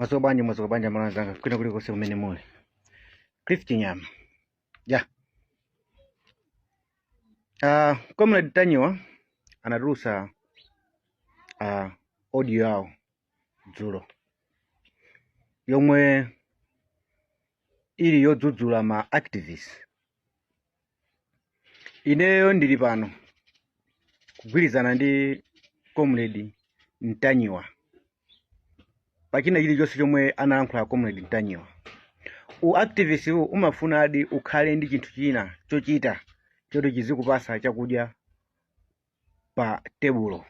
Mwazobanja mwanzanga kwenda kuliko sio mene mule. Cliff Chinyama. Ja. Comrade Tanyiwa anaruhusa audio yao dzulo. Yomwe ili yodzudzula ma activists. Ineyo ndili pano kugwirizana ndi Comrade Ntanyiwa. Pakina chilichonse chomwe analankhula Comrade Ntanyiwa. Activist umafuna adi ukhale ndi chinthu china chochita choti chizikupasa chakudya pa tebulo.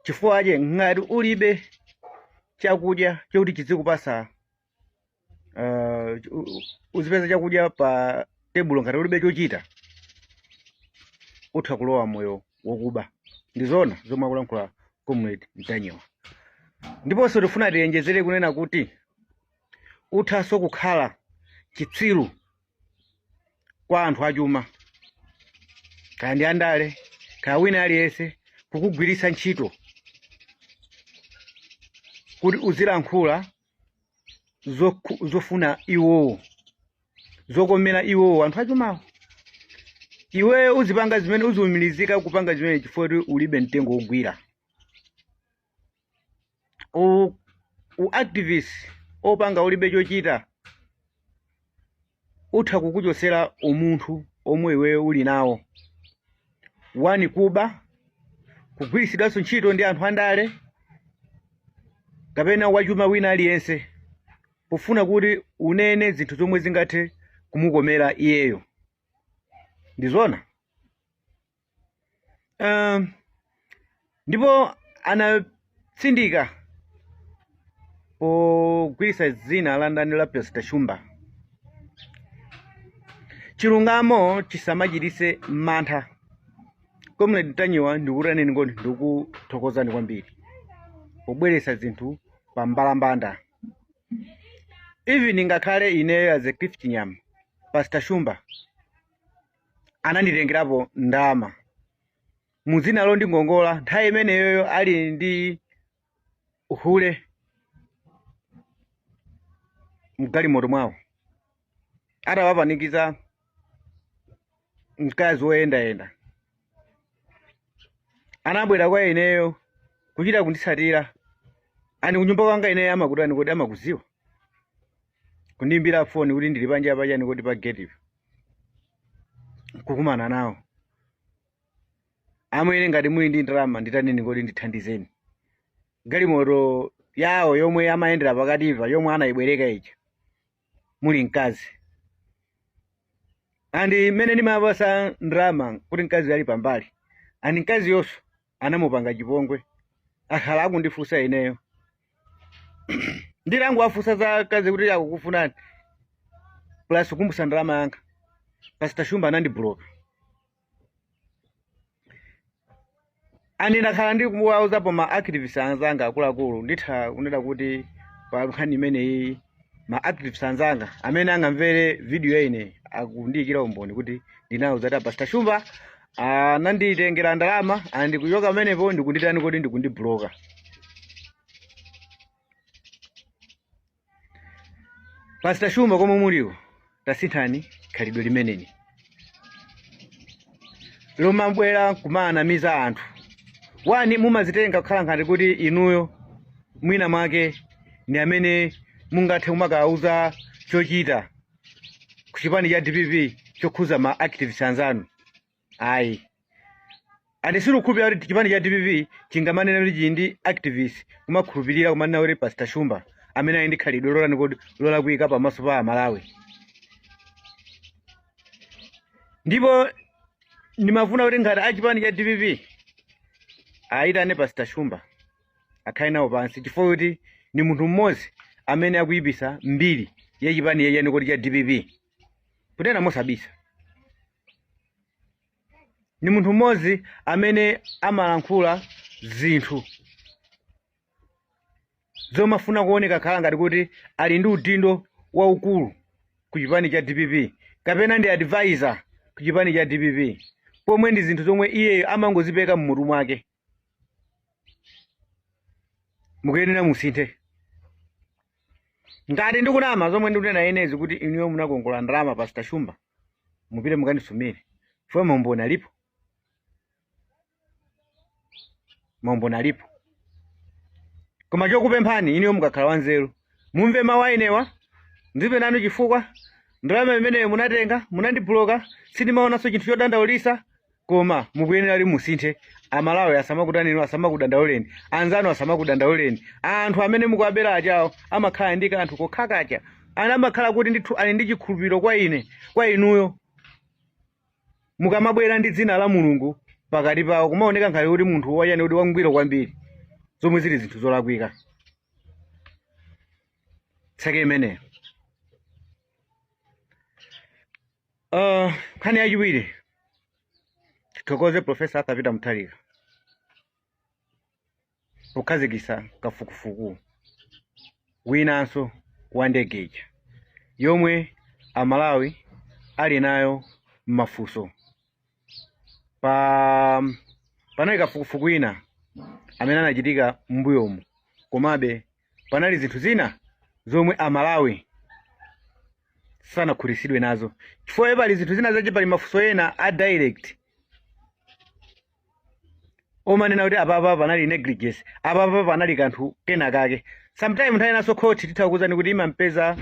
Chifukwa aje ngati ulibe chakudya choti chizikupasa uzipeza chakudya pa tebulo ngati ulibe chochita, utha kulowa moyo wokuba. Ndizona zomwe akulankhula Comrade Ntanyiwa. Ndiponso tifuna tiyenjezere kunena kuti uthaso kukhala chitsiru kwa anthu achuma, kaya ndi andale, kaya wina aliyense kukugwiritsa ntchito kuti uzilankhula zofuna iwowo, zokomera iwowo anthu achumawo. Iwe uzipanga zimene uziumilizika kupanga zimene chifukwa kuti ulibe mtengo wogwira. Activist opanga ulibe chochita utha kukuchosera umunthu omwe iwe uli nawo. Wani kuba, kugwiritsidwanso ntchito ndi anthu andale, kapena wachuma wina aliyense pofuna kuti unene zinthu zomwe zingathe kumukomera iyeyo. Ndizona. Ndipo anatsindika pogwiritsa dzina la ndani la Pasta Shumba. Chilungamo chisamachititse mantha. Comrade Ntanyiwa ndikutaneni ngoni ndikuthokozani kwambiri pobweretsa zinthu pa mbalambanda. Even ngakhale ineyo as a Cliff Chinyama, Pasta Shumba ananditengerapo ndalama muzina lo ndingongola nthawi imeneyo ali ndi uhule mgalimoto mwawo, atawapanikiza mkazi woyendayenda. Anabwera kwa ineyo kuchita kunditsatira. Ani kunyumba kwanga ineyo amakutani kodi amakuziwa, kundimbira foni kuti ndili panja pachani kodi pa gate kukumana nawo. Amwene ngati muli ndi ndalama nditaneni kodi ndithandizeni. Galimoto yawo yomwe amayendera pakatipa yomwe anayibwereka ija muli mkazi. Andi mene ndimapasa ndalama kuti mkazi ali pambali. Ani mkazi yonso anamupanga chipongwe. Akhala akundifunsa ineyo. Ndilangu afunsa za kazi kuti akukufunani. Plus kumbusa ndalama yanga. Pasta Shumba anandibloka. Ani ndakhala ndi kuwauzapo ma activists anzanga akuluakulu nditha kunena kuti pa nkhani imeneyi ma activists anzanga amene angamvere video ine akundiyikira umboni kuti ndinauza ta Pasta Shumba ananditengera ndalama andikuchoka pamenepo ndikunditani kodi ndikundibloka. Pasta Shumba komwe muliwo tasinthani khalidwe limeneli lomabwera kumanamiza anthu. Wani mumazitenga kukhala ngati kuti inuyo mwina mwake ni amene mungathe kumakauza chochita kuchipani cha DPP chokhuza ma activists anzanu. Ayi. Andi silukhulupirira kuti chipani cha DPP chingamanena kuti chili ndi activists kumakhulupirira kumanena kuti Pasta Shumba amene ali ndi khalidwe lolani kodi lolakwika pamaso pa Malawi. Ndipo ndimafuna kuti ngati achipani cha DPP aitane Pasta Shumba akhale nawo pansi chifukwa kuti ni munthu mmodzi amene akuyipisa mbiri ya chipani yeyani kodi cha DPP. Kutena mosabisa. Ni munthu mmodzi amene amalankhula zinthu zomafuna kuoneka khala ngati kuti ali ndi udindo waukulu ku chipani cha DPP kapena ndi advisor ku chipani cha DPP, pomwe ndi zinthu zomwe iyeyo amangozipeka mmutu mwake. Mukuyenera musinthe. ngati ndikunama zomwe ndikunena inezi kuti inuyo munakongola ndalama pa Sitachumba mupite mukandisumire fwe maumboni alipo, maumboni alipo. Koma chokupemphani inuyo mukakhala wanzeru mumve mawu ayinewa ndipe nanu chifukwa ndalama imeneyo munatenga munandibloka sindimaonanso chinthu chodandaulisa, koma mukuyenera ali musinthe. Amalawi asamakudaneni, asamakudandauleni, anzanu asamakudandauleni. Anthu amene mukuwabera achawo amakhala ndi kanthu kokhakacha, amakhala kuti ndithu ali ndi chikhulupiriro kwa ine, kwa inuyo. Mukamabwera ndi dzina la Mulungu pakati pawo kumaoneka ngati kuti munthu wachani kuti wangwiro kwambiri, zomwe zili zinthu zolakwika. Tseke imeneyo. Nkhani yachiwiri tithokoze Profesa Arthur Peter Mutharika pokhazikitsa kafukufuku winanso wa ndege ija yomwe Amalawi ali nayo m'mafunso. Panali kafukufuku ina amene anachitika m'mbuyomu, komabe panali zinthu zina zomwe Amalawi sanakhutitsidwe nazo. Chifukwa pali zinthu zina zache, pali mafunso ena a direct omanena kuti apapa panali negligence, apapa panali kanthu kena kake. Sometime nthawi naso khoti tithakuwuzani kuti imampeza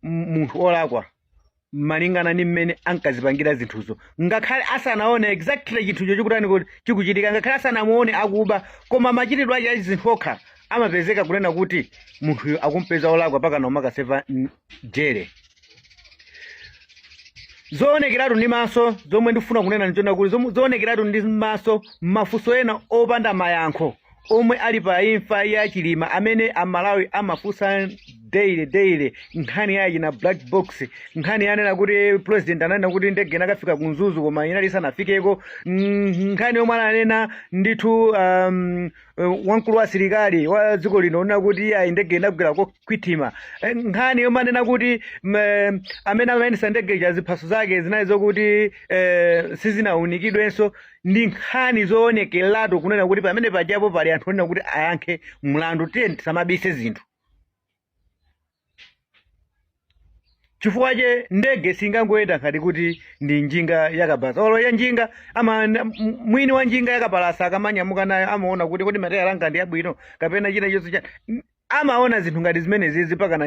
munthu olakwa malingana ndi mmene ankazipangira zinthuzo, ngakhale asanaone exactly chinthucho chikutani kuti chikuchitika, ngakhale asanamuone akuba, koma machitidwe ake azinthu okha amapezeka kunena kuti munthuyo akumpeza olakwa paka nomakaseva jere. Zoonekeratu ndi maso zomwe ndifuna kunena ndichona kuti zoonekeratu ndi maso mafunso ena opanda mayankho omwe ali pa imfa ya Chilima amene Amalawi amafunsa daily. Nkhani yachi na black box, nkhani yanena kuti president ananena kuti ndege inakafika kunzuzu koma inali sanafikeko, nkhani yomwe ananena ndithu wamkulu wa asilikali wa dziko lino onena kuti ndege inagwera Kwitima, nkhani yomwe anena kuti amene amayendetsa ndege ziphaso zake zinali zokuti sizinaunikidwenso. Ndi nkhani zoonekeratu kunena kuti pamene pajapo pali anthu onena kuti ayankhe mlandu, tiye tisamabise zinthu. Chifukwa che ndege singangoyenda ngati kuti ndi njinga yakabasa. Olo ya njinga mwini wa njinga yakapalasa akamanyamuka nayo amaona kuti kodi matayala anga ndi abwino kapena china chonse cha amaona zinthu ngati zimene zizi paka na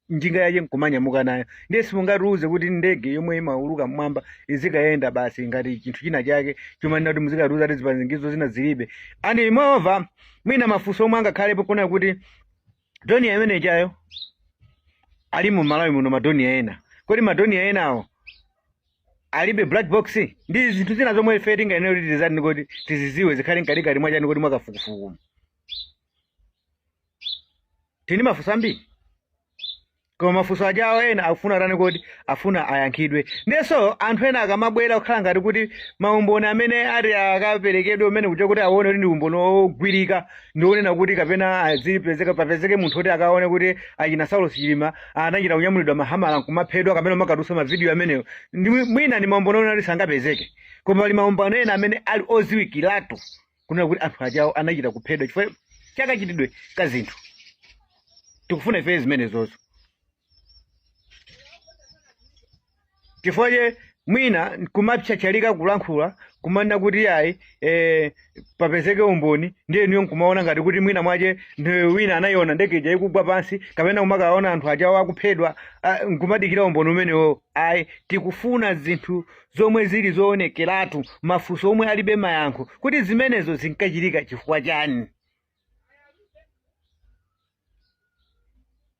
njinga yache nkumanyamuka nayo. Ndiye simungatiuze kuti ndege yomwe imauluka mmwamba izikayenda basi ngati chinthu china chake chomanena kuti muzikatiuza kuti zipangizo zina zilibe. Ani moreover mwina mafunso omwe angakhalepo kunena kuti doni imene chayo ali mu Malawi muno madoni ena, kodi madoni enawo alibe black box? Ndi zinthu zina zomwe ife tingayenera kuti tizani kuti tiziziwe zikhale mkatikati mwachani kuti mwakafukufuku. Tini mafunso ambiri koma mafunso ajawo ena akufuna tani kuti afuna ayankhidwe. Ndeso anthu ena akamabwera kukhala ngati kuti maumboni amene ati akaperekedwe umene kuja kuti aone kuti ndi umboni ogwirika ndionena kuti kapena azipezeka papezeke munthu kuti akaone kuti achina Saulos Chilima anachita kunyamulidwa mahamala nkumaphedwa kapena makatusa mavidiyo ameneyo. Mwina ndi maumboni onena kuti sangapezeke, koma pali maumboni ena amene ali oziwikiratu kunena kuti anthu ajawo anachita kuphedwa chifukwa chakachitidwe ka zinthu. Tikufuna ife zimenezozo. Chifukwa mwina kumapchachalika kulankhula kumanena kuti ayi papezeke umboni ndiye niyo nkumaona ngati kuti mwina mwache wina anayiona ndege ija ikugwa pansi kapena kumakaona anthu ajawo akuphedwa nkumadikira umboni umenewo. Ayi, tikufuna zinthu zomwe zili zoonekeratu, mafunso omwe alibe mayankho kuti zimenezo zinkachitika chifukwa chani.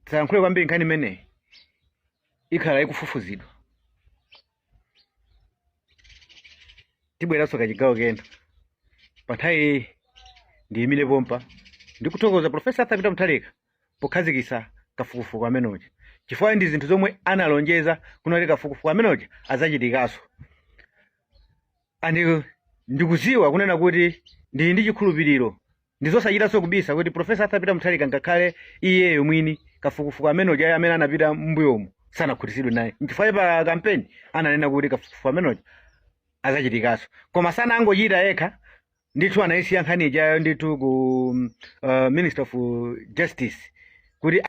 Tisayankhule kwambiri nkhani imeneyi ikhala ikufufuzidwa. Tibweranso kachigawo kena panthawi ndiyimire pompa ndikuthokoza Profesa Arthur Peter Mutharika pokhazikitsa kafukufuku amenoja, chifukwa ndi zinthu zomwe analonjeza kunoti kafukufuku amenoja azachitikaso. Ndikuziwa kunena kuti ndili ndi chikhulupiriro ndizosachitanso kubisa kuti Profesa Arthur Peter Mutharika ngakhale iyeyo mwini kafukufuku amenoja amene anapita m'mbuyomu sanakhutitsidwe naye. Chifukwa pa kampeni ananena kuti kafukufuku amenoja azachitikaso, koma sanangochita yekha ndithu anayisiya nkhani ijayo ndithu ku Minister of Justice kuti